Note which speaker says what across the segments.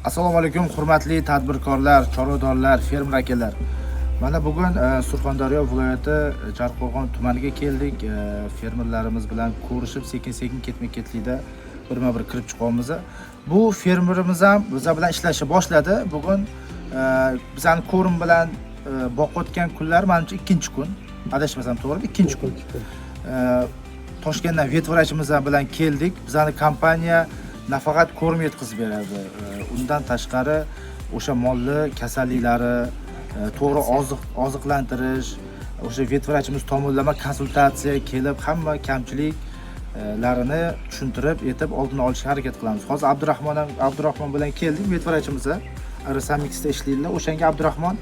Speaker 1: Assalomu alaykum, hurmatli tadbirkorlar, chorvadorlar, fermer akalar. Mana bugun Surxondaryo viloyati Jarqo'rg'on tumaniga keldik. Fermerlarimiz bilan ko'rishib, sekin-sekin ketma-ketlikda birma-bir kirib chiqamiz. Bu fermerimiz ham bizlar bilan ishlashni boshladi. Bugun bizning ko'rim bilan boqayotgan kunlar menimcha ikkinchi kun. Adashmasam to'g'rimi? Ikkinchi kun. Toshkentdan vet vrachimiz bilan keldik. Bizning kompaniya nafaqat ko'rim yetkazib beradi. Undan tashqari o'sha molli kasalliklari, to'g'ri oziqlantirish, o'sha vet vrachimiz tomonlama konsultatsiya kelib, hamma kamchiliklarini tushuntirib etib oldini olishga harakat qilamiz. Hozir Abdurahmon bilan keldik, vet vrachimiz Arasamixda ishlaydilar. O'shanga Abdurahmon,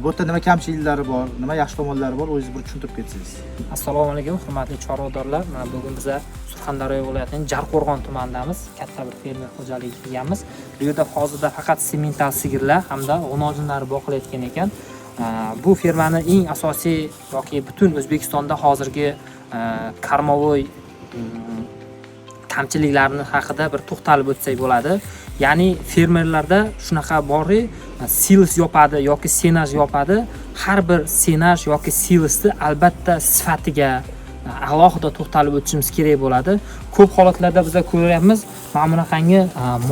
Speaker 1: bu yerda nima kamchiliklari bor, nima yaxshi tomonlari bor, o'zingiz bir tushuntirib ketsangiz.
Speaker 2: Assalomu alaykum, hurmatli chorvadorlar. Mana bugun biz Surxondaryo viloyatining Jarqo'rg'on tumanidamiz. Katta bir fermer xo'jaligi qilganmiz. Bu yerda hozirda faqat semental sigirlar hamda g'unojinlari boqilayotgan ekan. Bu fermaning eng asosiy yoki butun O'zbekistonda hozirgi karmovoy kamchiliklarini haqida bir to'xtalib o'tsak bo'ladi. Ya'ni fermerlarda shunaqa borki, silos yopadi yoki senaj yopadi. Har bir senaj yoki silosni albatta sifatiga alohida to'xtalib o'tishimiz kerak bo'ladi. Ko'p holatlarda biz ko'ryapmiz, mana bunaqangi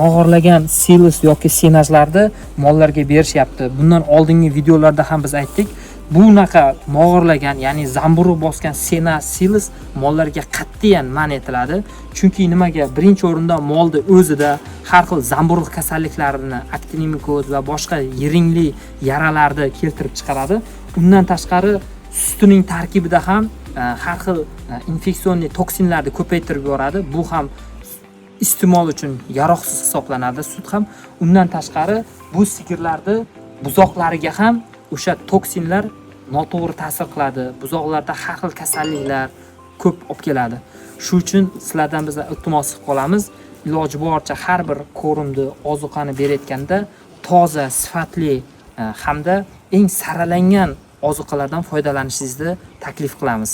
Speaker 2: mog'orlagan silos yoki senajlarni mollarga berishyapti. Bundan oldingi videolarda ham biz aytdik. Bunaqa mog'orlagan, ya'ni zamburug' bosgan senaj, silos mollarga qat'iyan man etiladi. Chunki nimaga? Birinchi o'rinda molda o'zida har xil zamburug' kasalliklarini, aktinimikoz va boshqa yiringli yaralarni keltirib chiqaradi. Undan tashqari sutining tarkibida ham har xil infeksion toksinlarni ko'paytirib yuboradi. Bu ham iste'mol uchun yaroqsiz hisoblanadi sut ham. Undan tashqari bu sigirlarni buzoqlariga ham o'sha toksinlar noto'g'ri ta'sir qiladi. Buzoqlarda har xil kasalliklar ko'p olib keladi. Shu uchun sizlardan biz iltimos qilib qolamiz, iloji boricha har bir ko'rimni, ozuqani berayotganda toza, sifatli hamda eng saralangan ozuqalardan foydalanishingizni taklif qilamiz.